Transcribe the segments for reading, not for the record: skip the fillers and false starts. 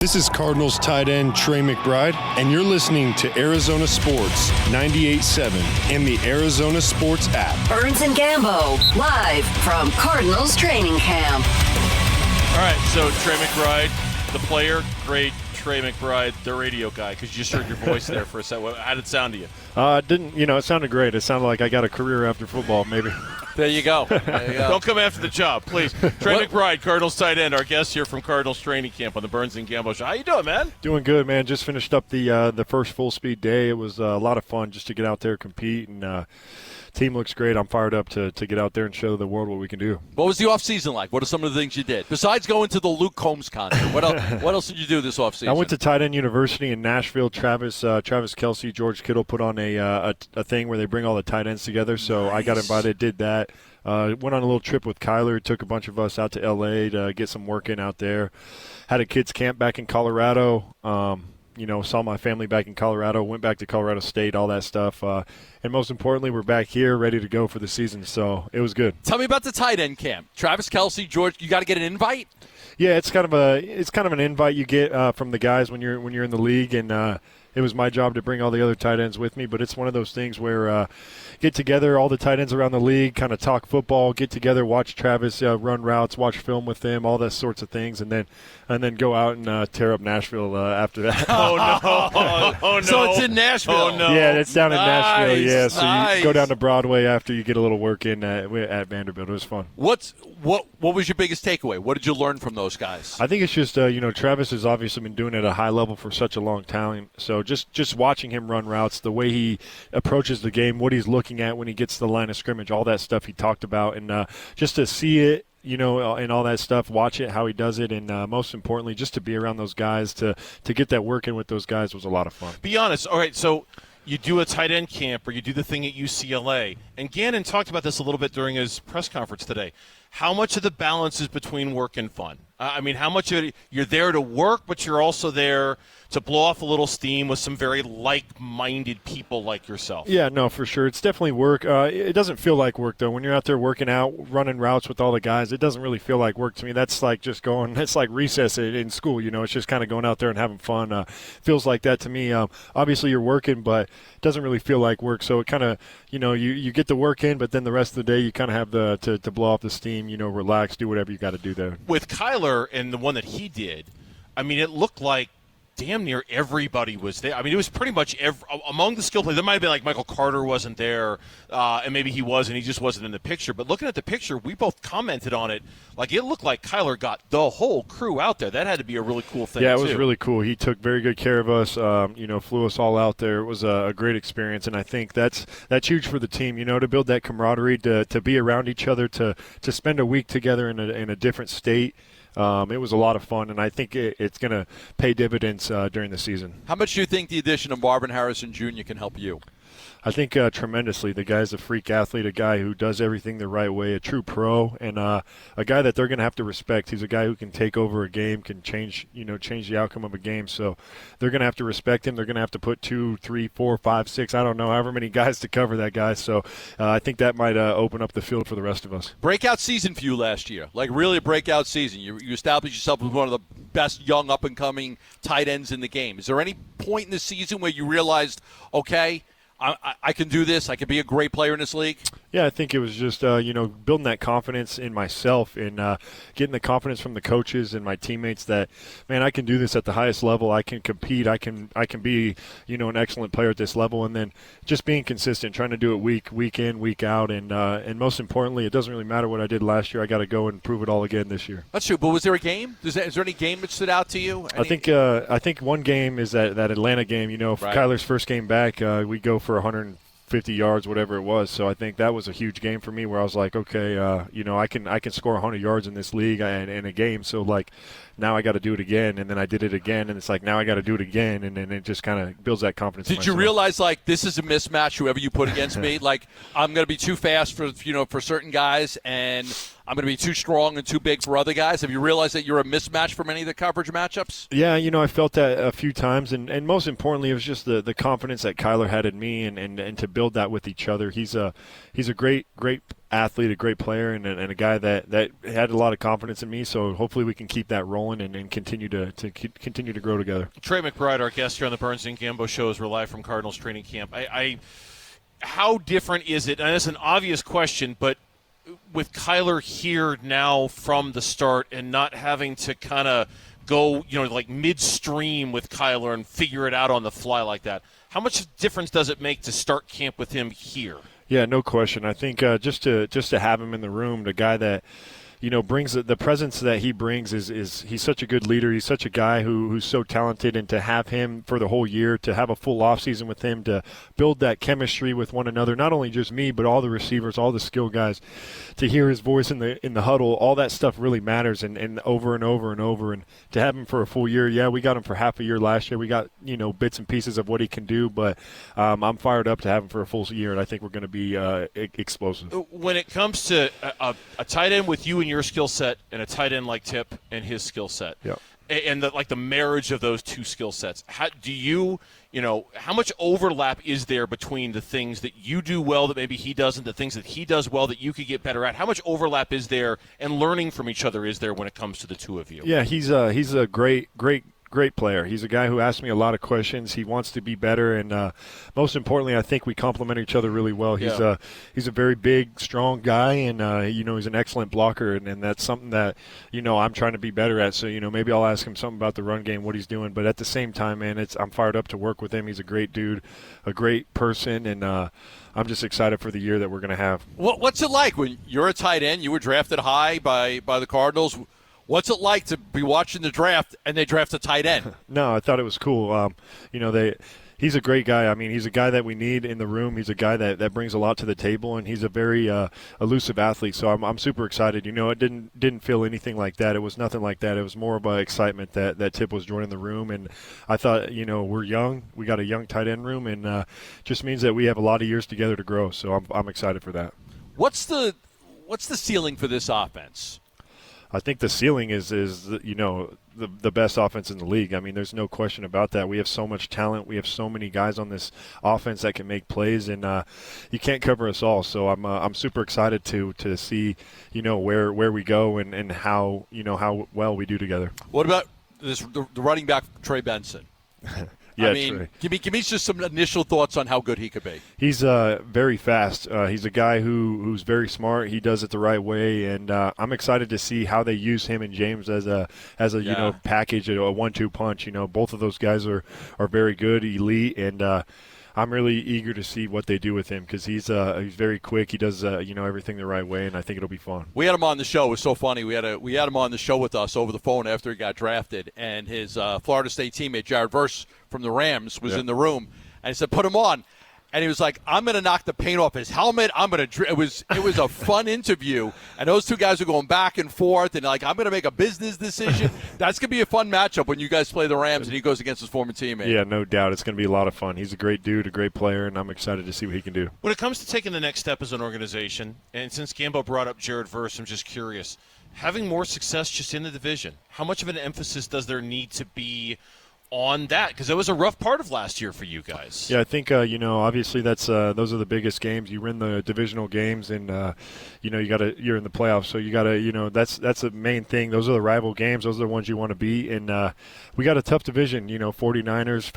This is Cardinals tight end Trey McBride, and you're listening to Arizona Sports 98.7 and the Arizona Sports app. Burns and Gambo, live from Cardinals training camp. All right, so Trey McBride, the player, great. Trey McBride, the radio guy, because you just heard your voice there for a second. How did it sound to you? It sounded great. It sounded like I got a career after football, maybe. There you go. Don't come after the job, please. Trey McBride, Cardinals tight end, our guest here from Cardinals training camp on the Burns and Gambo show. How you doing, man? Doing good, man. Just finished up the first full speed day. It was a lot of fun just to get out there, compete, and team looks great. I'm fired up to get out there and show the world what we can do. What was the offseason like? What are some of the things you did? Besides going to the Luke Combs concert, what else did you do this offseason? I went to Tight End University in Nashville. Travis Kelce, George Kittle put on a thing where they bring all the tight ends together, so nice. I got invited, did that. Went on a little trip with Kyler. Took a bunch of us out to L.A. to get some work in out there. Had a kids camp back in Colorado. Saw my family back in Colorado, went back to Colorado State, all that stuff. And most importantly, we're back here ready to go for the season, so it was good. Tell me about the tight end camp. Travis Kelce, George, you got to get an invite? Yeah, it's kind of an invite you get from the guys when you're in the league, and it was my job to bring all the other tight ends with me, but it's one of those things where get together, all the tight ends around the league, kind of talk football, get together, watch Travis run routes, watch film with them, all those sorts of things, and then go out and tear up Nashville after that. Oh, no. Oh, no. So it's in Nashville. Oh, no. Yeah, it's down in Nashville, yeah. So nice. You go down to Broadway after you get a little work in at Vanderbilt. It was fun. What was your biggest takeaway? What did you learn from those guys? I think it's just, Travis has obviously been doing it at a high level for such a long time. So just watching him run routes, the way he approaches the game, what he's looking at when he gets to the line of scrimmage, all that stuff he talked about. And just to see it, and all that stuff, watch it, how he does it, and most importantly, just to be around those guys, to get that work in with those guys was a lot of fun. Be honest. All right, so you do a tight end camp or you do the thing at UCLA, and Gannon talked about this a little bit during his press conference today. How much of the balance is between work and fun? How much of it, you're there to work, but you're also there to blow off a little steam with some very like-minded people like yourself? Yeah, no, for sure. It's definitely work. It doesn't feel like work, though. When you're out there working out, running routes with all the guys, it doesn't really feel like work to me. That's like just going – that's like recess in school, It's just kind of going out there and having fun. Feels like that to me. Obviously, you're working, but it doesn't really feel like work. So it kind of – you get the work in, but then the rest of the day you kind of have to blow off the steam, relax, do whatever you got to do there. With Kyler and the one that he did, it looked like damn near everybody was there. It was pretty much among the skill players. There might have been like Michael Carter wasn't there, and maybe he was, and he just wasn't in the picture. But looking at the picture, we both commented on it. Like, it looked like Kyler got the whole crew out there. That had to be a really cool thing, Yeah, it was really cool. He took very good care of us, flew us all out there. It was a great experience, and I think that's huge for the team, to build that camaraderie, to be around each other, to spend a week together in a different state. It was a lot of fun, and I think it's going to pay dividends during the season. How much do you think the addition of Marvin Harrison Jr. can help you? I think tremendously. The guy's a freak athlete, a guy who does everything the right way, a true pro, and a guy that they're going to have to respect. He's a guy who can take over a game, can change the outcome of a game. So they're going to have to respect him. They're going to have to put 2, 3, 4, 5, 6, I don't know, however many guys to cover that guy. So I think that might open up the field for the rest of us. Breakout season for you last year, like really a breakout season. You established yourself as one of the best young up-and-coming tight ends in the game. Is there any point in the season where you realized, okay, I can do this. I can be a great player in this league? Yeah, I think it was just, building that confidence in myself and getting the confidence from the coaches and my teammates that, man, I can do this at the highest level. I can compete. I can be, an excellent player at this level. And then just being consistent, trying to do it week in, week out. And most importantly, it doesn't really matter what I did last year. I got to go and prove it all again this year. That's true. But was there a game? Is there any game that stood out to you? I think one game is that Atlanta game. Right. Kyler's first game back, we go for 150 yards, whatever it was. So I think that was a huge game for me where I was like, okay, I can score 100 yards in this league and in a game. So, like, now I got to do it again. And then I did it again. And it's like, now I got to do it again. And then it just kind of builds that confidence. Did you realize, like, this is a mismatch, whoever you put against me? Like, I'm going to be too fast for certain guys, and I'm going to be too strong and too big for other guys? Have you realized that you're a mismatch for many of the coverage matchups? Yeah, I felt that a few times, and most importantly, it was just the confidence that Kyler had in me, and to build that with each other. He's a great athlete, a great player, and a guy that had a lot of confidence in me. So hopefully we can keep that rolling and continue to continue to grow together. Trey McBride, our guest here on the Burns Gambo show, as we're live from Cardinals training camp. How different is it? And it's an obvious question, but with Kyler here now from the start and not having to kind of go, like midstream with Kyler and figure it out on the fly like that, how much difference does it make to start camp with him here? Yeah, no question. I think just to have him in the room, the guy that brings the presence that he brings is he's such a good leader. He's such a guy who's so talented, and to have him for the whole year, to have a full offseason with him, to build that chemistry with one another, not only just me, but all the receivers, all the skill guys, to hear his voice in the huddle, all that stuff really matters, and over and over and over. And to have him for a full year, yeah, we got him for half a year last year. We got, bits and pieces of what he can do, but I'm fired up to have him for a full year, and I think we're going to be explosive. When it comes to a tight end with you and your skill set and a tight end like Tip and his skill set, and the marriage of those two skill sets, how do how much overlap is there between the things that you do well that maybe he doesn't, the things that he does well that you could get better at? How much overlap is there and learning from each other is there when it comes to the two of you? Yeah, he's a great player. He's a guy who asks me a lot of questions. He wants to be better, and most importantly, I think we complement each other really well. He's a very big, strong guy, and he's an excellent blocker, and that's something that I'm trying to be better at. So maybe I'll ask him something about the run game, what he's doing. But at the same time, man, I'm fired up to work with him. He's a great dude, a great person, and I'm just excited for the year that we're going to have. What's it like when you're a tight end? You were drafted high by the Cardinals. What's it like to be watching the draft and they draft a tight end? No, I thought it was cool. He's a great guy. I mean, he's a guy that we need in the room. He's a guy that brings a lot to the table, and he's a very elusive athlete. So I'm super excited. It didn't feel anything like that. It was nothing like that. It was more of an excitement that Tip was joining the room, and I thought, we're young. We got a young tight end room, and just means that we have a lot of years together to grow. So I'm excited for that. What's the ceiling for this offense? I think the ceiling is the best offense in the league. I mean, there's no question about that. We have so much talent. We have so many guys on this offense that can make plays, and you can't cover us all. So I'm super excited to see where we go and how well we do together. What about the running back Trey Benson? Yeah, I mean, give me just some initial thoughts on how good he could be. He's very fast. He's a guy who's very smart. He does it the right way, and I'm excited to see how they use him and James as a package, a 1-2 punch. Both of those guys are very good, elite, and I'm really eager to see what they do with him because he's very quick. He does everything the right way, and I think it'll be fun. We had him on the show. It was so funny. We had him on the show with us over the phone after he got drafted, and his Florida State teammate Jared Verse from the Rams was in the room, and he said, "Put him on." And he was like, "I'm going to knock the paint off his helmet. It was a fun interview, and those two guys are going back and forth, and I'm going to make a business decision. That's going to be a fun matchup when you guys play the Rams, and he goes against his former teammate. Yeah, no doubt, it's going to be a lot of fun. He's a great dude, a great player, and I'm excited to see what he can do. When it comes to taking the next step as an organization, and since Gambo brought up Jared Verse, I'm just curious, having more success just in the division, how much of an emphasis does there need to be on that? Because it was a rough part of last year for you guys. Yeah, I think obviously that's those are the biggest games. You win the divisional games, and you're in the playoffs, so you gotta that's the main thing. Those are the rival games. Those are the ones you want to beat, and we got a tough division. 49ers,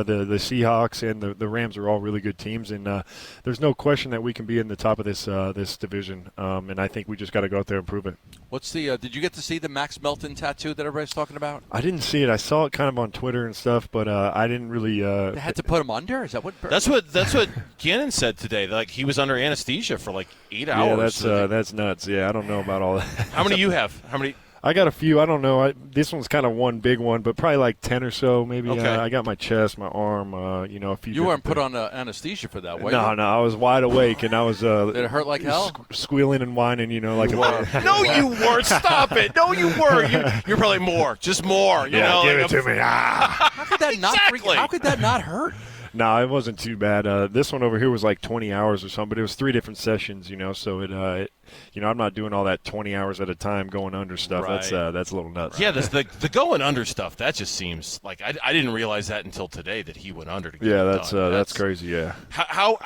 the Seahawks, and the Rams are all really good teams, and there's no question that we can be in the top of this division. And I think we just got to go out there and prove it. What's the? Did you get to see the Max Melton tattoo that everybody's talking about? I didn't see it. I saw it kind of on Twitter and stuff, but I didn't really. They had to put him under. Is that what? That's what Gannon said today. Like he was under anesthesia for 8 hours. Yeah, that's nuts. Yeah, I don't know about all that. How many do you have? How many? I got a few. I don't know. This one's kind of one big one, but probably 10 or so, maybe. Okay. I got my chest, my arm, a few. You weren't put on anesthesia for that, were you? No. I was wide awake, and I was. Did it hurt like hell? Squealing and whining, like a man. No, you weren't. Stop it. No, you weren't. You're probably more. Just more. Give it to me. How could that not? Exactly. How could that not hurt? No, it wasn't too bad. This one over here was like 20 hours or something, but it was 3 different sessions, so I'm not doing all that 20 hours at a time going under stuff. Right. That's a little nuts. Yeah, the going under stuff, that just seems like I didn't realize that until today that he went under to get Yeah, it done. that's crazy, yeah. How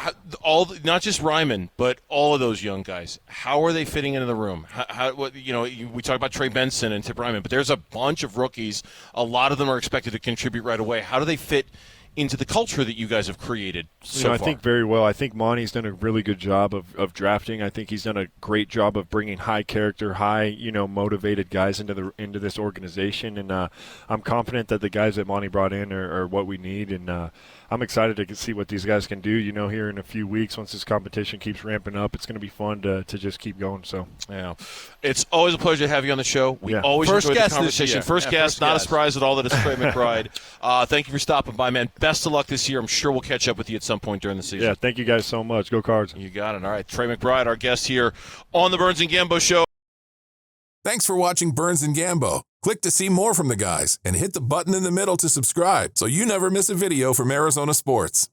not just Ryman, but all of those young guys, how are they fitting into the room? We talk about Trey Benson and Tip Ryman, but there's a bunch of rookies. A lot of them are expected to contribute right away. How do they fit into the culture that you guys have created so I far? think very well. I think Monty's done a really good job of drafting. I think he's done a great job of bringing high character, motivated guys into this organization, and I'm confident that the guys that Monty brought in are what we need, and I'm excited to see what these guys can do. Here in a few weeks, once this competition keeps ramping up, it's going to be fun to just keep going. So, yeah, it's always a pleasure to have you on the show. We always First enjoy the guest this conversation. year. First guest, not a surprise at all that it's Trey McBride. Thank you for stopping by, man. Best of luck this year. I'm sure we'll catch up with you at some point during the season. Yeah, thank you guys so much. Go Cards. You got it. All right, Trey McBride, our guest here on the Burns Gambo Show. Thanks for watching Burns Gambo. Click to see more from the guys and hit the button in the middle to subscribe so you never miss a video from Arizona sports.